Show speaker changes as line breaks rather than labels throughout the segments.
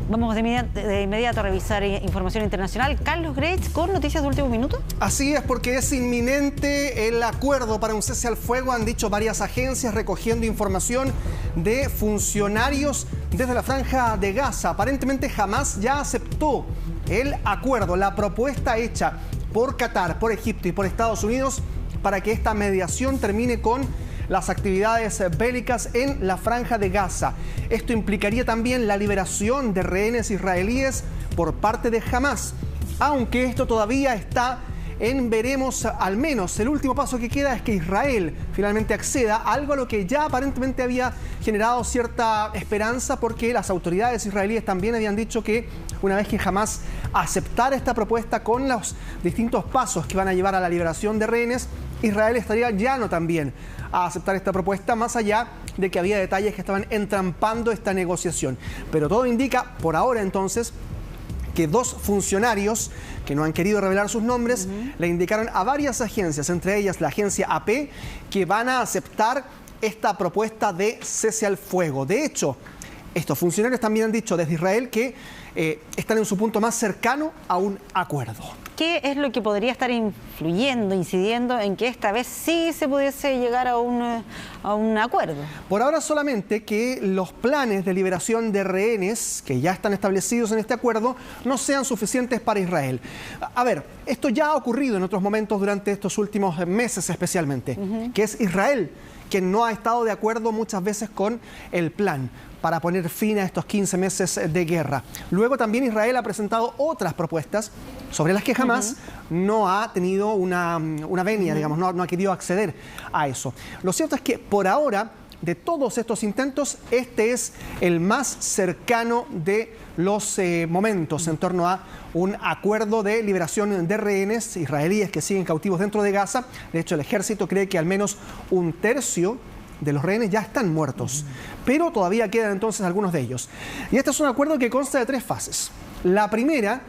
Vamos de inmediato a revisar información internacional. Carlos Greitz, con noticias de último minuto.
Así es, porque es inminente el acuerdo para un cese al fuego, han dicho varias agencias recogiendo información de funcionarios desde la Franja de Gaza. Aparentemente Hamás ya aceptó el acuerdo, la propuesta hecha por Qatar, por Egipto y por Estados Unidos para que esta mediación termine con las actividades bélicas en la Franja de Gaza. Esto implicaría también la liberación de rehenes israelíes por parte de Hamás, aunque esto todavía está en veremos. Al menos el último paso que queda es que Israel finalmente acceda, algo a lo que ya aparentemente había generado cierta esperanza, porque las autoridades israelíes también habían dicho que una vez que Hamás aceptara esta propuesta con los distintos pasos que van a llevar a la liberación de rehenes, Israel estaría llano también a aceptar esta propuesta, más allá de que había detalles que estaban entrampando esta negociación. Pero todo indica, por ahora entonces, que dos funcionarios que no han querido revelar sus nombres le indicaron a varias agencias, entre ellas la agencia AP, que van a aceptar esta propuesta de cese al fuego. De hecho, estos funcionarios también han dicho desde Israel que están en su punto más cercano a un acuerdo.
¿Qué es lo que podría estar influyendo, incidiendo en que esta vez sí se pudiese llegar a un acuerdo?
Por ahora solamente que los planes de liberación de rehenes que ya están establecidos en este acuerdo no sean suficientes para Israel. A ver, esto ya ha ocurrido en otros momentos durante estos últimos meses especialmente, que es Israel quien no ha estado de acuerdo muchas veces con el plan para poner fin a estos 15 meses de guerra. Luego también Israel ha presentado otras propuestas sobre las que Hamás no ha tenido una venia, digamos, no ha querido acceder a eso. Lo cierto es que por ahora, de todos estos intentos, este es el más cercano de los momentos en torno a un acuerdo de liberación de rehenes israelíes que siguen cautivos dentro de Gaza. De hecho, el ejército cree que al menos un tercio de los rehenes ya están muertos, pero todavía quedan entonces algunos de ellos. Y este es un acuerdo que consta de 3 fases. La primera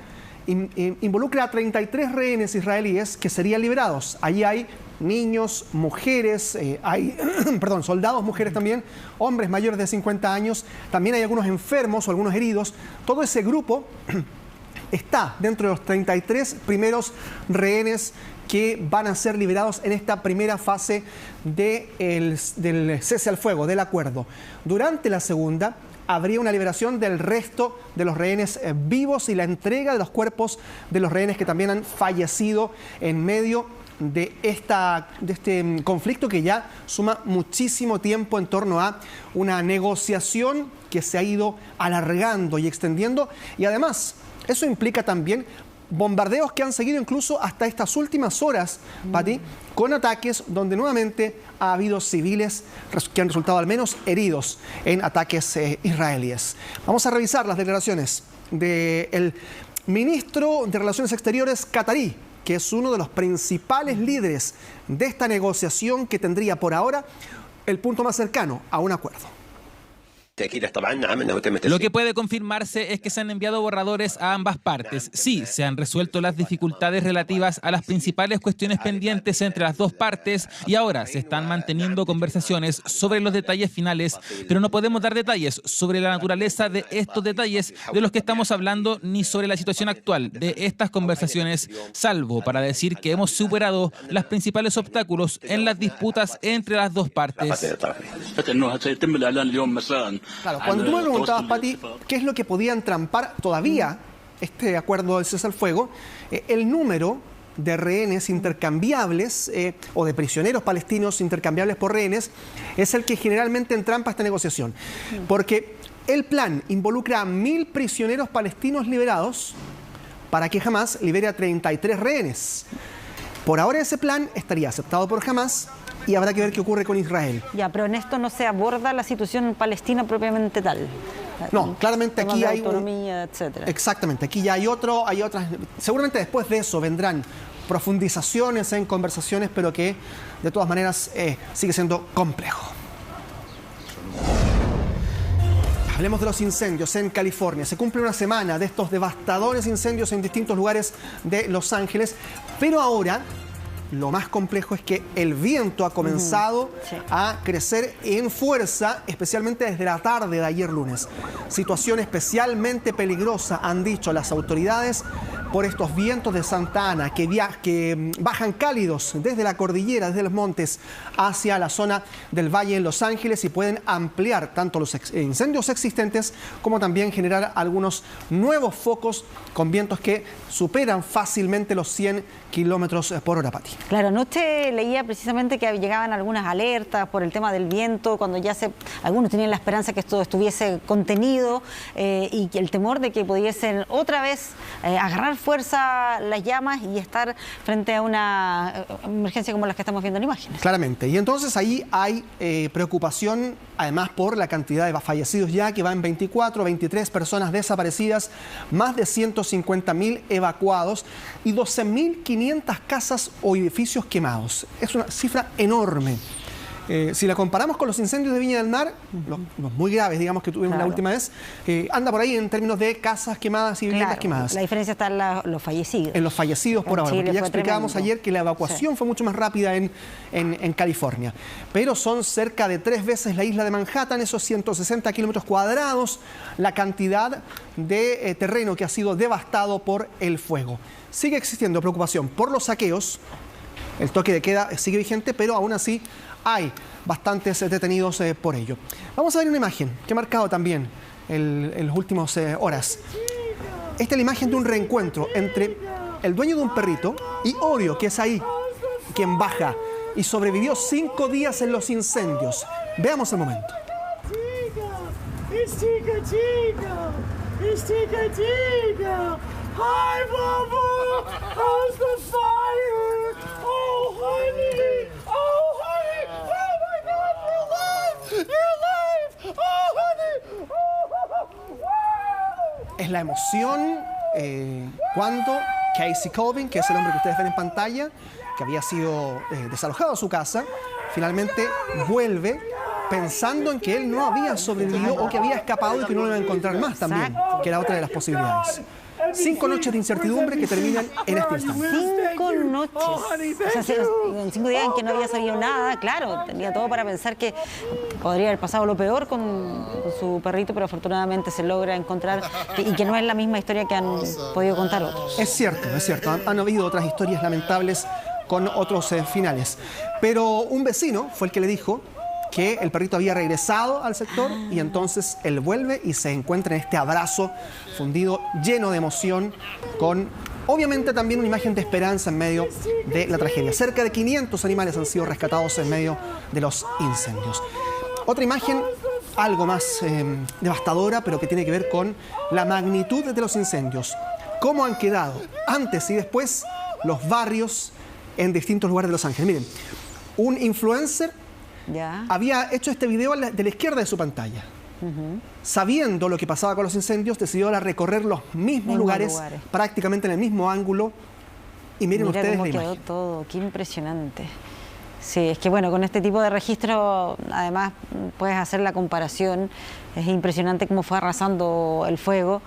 involucra a 33 rehenes israelíes que serían liberados. Allí hay niños, mujeres, hay soldados, mujeres también, hombres mayores de 50 años, también hay algunos enfermos o algunos heridos. Todo ese grupo está dentro de los 33 primeros rehenes que van a ser liberados en esta primera fase del cese al fuego, del acuerdo. Durante la segunda habría una liberación del resto de los rehenes vivos y la entrega de los cuerpos de los rehenes que también han fallecido en medio de este conflicto que ya suma muchísimo tiempo en torno a una negociación que se ha ido alargando y extendiendo. Y además, eso implica también bombardeos que han seguido incluso hasta estas últimas horas, Pati, con ataques donde nuevamente ha habido civiles que han resultado al menos heridos en ataques israelíes. Vamos a revisar las declaraciones del ministro de Relaciones Exteriores catarí, que es uno de los principales líderes de esta negociación que tendría por ahora el punto más cercano a un acuerdo.
Lo que puede confirmarse es que se han enviado borradores a ambas partes. Sí, se han resuelto las dificultades relativas a las principales cuestiones pendientes entre las dos partes y ahora se están manteniendo conversaciones sobre los detalles finales, pero no podemos dar detalles sobre la naturaleza de estos detalles de los que estamos hablando ni sobre la situación actual de estas conversaciones, salvo para decir que hemos superado los principales obstáculos en las disputas entre las dos partes.
Claro, cuando tú me preguntabas, Pati, qué es lo que podía entrampar todavía este acuerdo del cese al fuego, el número de rehenes intercambiables o de prisioneros palestinos intercambiables por rehenes es el que generalmente entrampa esta negociación. Porque el plan involucra a 1000 prisioneros palestinos liberados para que Hamás libere a 33 rehenes. Por ahora ese plan estaría aceptado por Hamás y habrá que ver qué ocurre con Israel.
Ya, pero en esto no se aborda la situación palestina propiamente tal.
No, claramente aquí hay
autonomía, etcétera.
Exactamente, aquí ya hay otras. Seguramente después de eso vendrán profundizaciones en conversaciones, pero que de todas maneras sigue siendo complejo. Hablemos de los incendios en California. Se cumple una semana de estos devastadores incendios en distintos lugares de Los Ángeles, pero ahora lo más complejo es que el viento ha comenzado a crecer en fuerza, especialmente desde la tarde de ayer lunes. Situación especialmente peligrosa, han dicho las autoridades, por estos vientos de Santa Ana que bajan cálidos desde la cordillera, desde los montes, hacia la zona del Valle en Los Ángeles y pueden ampliar tanto los incendios existentes como también generar algunos nuevos focos con vientos que superan fácilmente los 100 kilómetros por hora, Pati.
Claro, anoche leía precisamente que llegaban algunas alertas por el tema del viento, cuando ya algunos tenían la esperanza que esto estuviese contenido y el temor de que pudiesen otra vez agarrar fuerza las llamas y estar frente a una emergencia como las que estamos viendo en imágenes.
Claramente, y entonces ahí hay preocupación, además por la cantidad de fallecidos ya, que van 24, 23 personas desaparecidas, más de 150.000 evacuados y 12.500 casas o edificios quemados. Es una cifra enorme. Si la comparamos con los incendios de Viña del Mar, los muy graves, digamos, que tuvimos la última vez, anda por ahí en términos de casas quemadas y viviendas quemadas.
La diferencia está en los fallecidos.
En los fallecidos por ahora, porque ya explicábamos ayer que la evacuación fue mucho más rápida en California. Pero son cerca de 3 veces la isla de Manhattan, esos 160 kilómetros cuadrados, la cantidad de terreno que ha sido devastado por el fuego. Sigue existiendo preocupación por los saqueos, el toque de queda sigue vigente, pero aún así hay bastantes detenidos por ello. Vamos a ver una imagen que ha marcado también en las últimas horas. Esta es la imagen de un reencuentro entre el dueño de un perrito y Oreo, que es ahí, quien baja y sobrevivió 5 días en los incendios. Veamos el momento.
Hi, Bubba! How's the fire? Oh, honey! Oh, honey! Oh, my God, you're alive! You're alive! Oh, honey! Oh,
es la emoción cuando Casey Colvin, que es el hombre que ustedes ven en pantalla, que había sido desalojado de su casa, finalmente vuelve pensando en que él no había sobrevivido o que había escapado y que no lo iba a encontrar más también, que era otra de las posibilidades. 5 noches de incertidumbre que terminan en este instante.
5 noches. O sea, en 5 días en que no había sabido nada, claro, tenía todo para pensar que podría haber pasado lo peor con su perrito, pero afortunadamente se logra encontrar y que no es la misma historia que han podido contar otros.
Es cierto, es cierto. Han habido otras historias lamentables con otros finales. Pero un vecino fue el que le dijo que el perrito había regresado al sector y entonces él vuelve y se encuentra en este abrazo fundido, lleno de emoción, con obviamente también una imagen de esperanza en medio de la tragedia. Cerca de 500 animales han sido rescatados en medio de los incendios. Otra imagen, algo más devastadora, pero que tiene que ver con la magnitud de los incendios. Cómo han quedado antes y después los barrios en distintos lugares de Los Ángeles. Miren, un influencer había hecho este video de la izquierda de su pantalla. Sabiendo lo que pasaba con los incendios, decidió recorrer los mismos lugares, prácticamente en el mismo ángulo. Y miren ustedes
cómo
la
quedó
imagen.
todo, qué impresionante. Sí, es que bueno, con este tipo de registro, además, puedes hacer la comparación. Es impresionante cómo fue arrasando el fuego.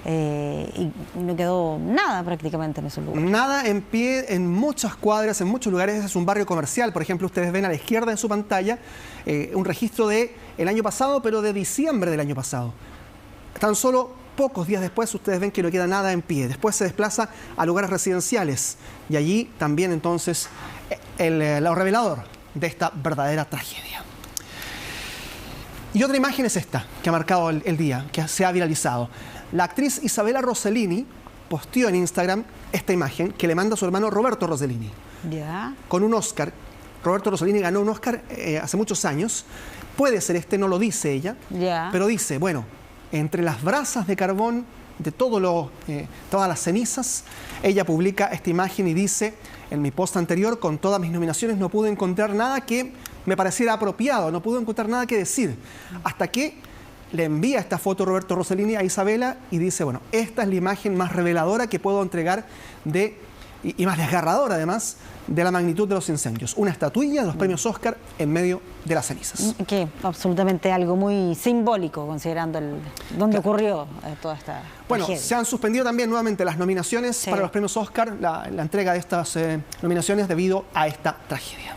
Y no quedó nada prácticamente en esos lugares.
Nada en pie en muchas cuadras, en muchos lugares. Es un barrio comercial. Por ejemplo, ustedes ven a la izquierda de su pantalla un registro del año pasado, pero de diciembre del año pasado. Tan solo pocos días después ustedes ven que no queda nada en pie. Después se desplaza a lugares residenciales y allí también entonces lo revelador de esta verdadera tragedia. Y otra imagen es esta, que ha marcado el día, que se ha viralizado. La actriz Isabella Rossellini posteó en Instagram esta imagen que le manda a su hermano Roberto Rossellini. Con un Oscar. Roberto Rossellini ganó un Oscar hace muchos años. Puede ser este, no lo dice ella, pero dice, bueno, entre las brasas de carbón de todas las cenizas, ella publica esta imagen y dice, en mi post anterior, con todas mis nominaciones, no pude encontrar nada que me pareciera apropiado, no pude encontrar nada que decir, hasta que le envía esta foto Roberto Rossellini a Isabella y dice, bueno, esta es la imagen más reveladora que puedo entregar de y más desgarrador además de la magnitud de los incendios. Una estatuilla de los premios Oscar en medio de las cenizas.
Que absolutamente algo muy simbólico, considerando dónde ocurrió toda esta
Bueno,
tragedia.
se han suspendido también nuevamente las nominaciones para los premios Oscar, la entrega de estas nominaciones debido a esta tragedia.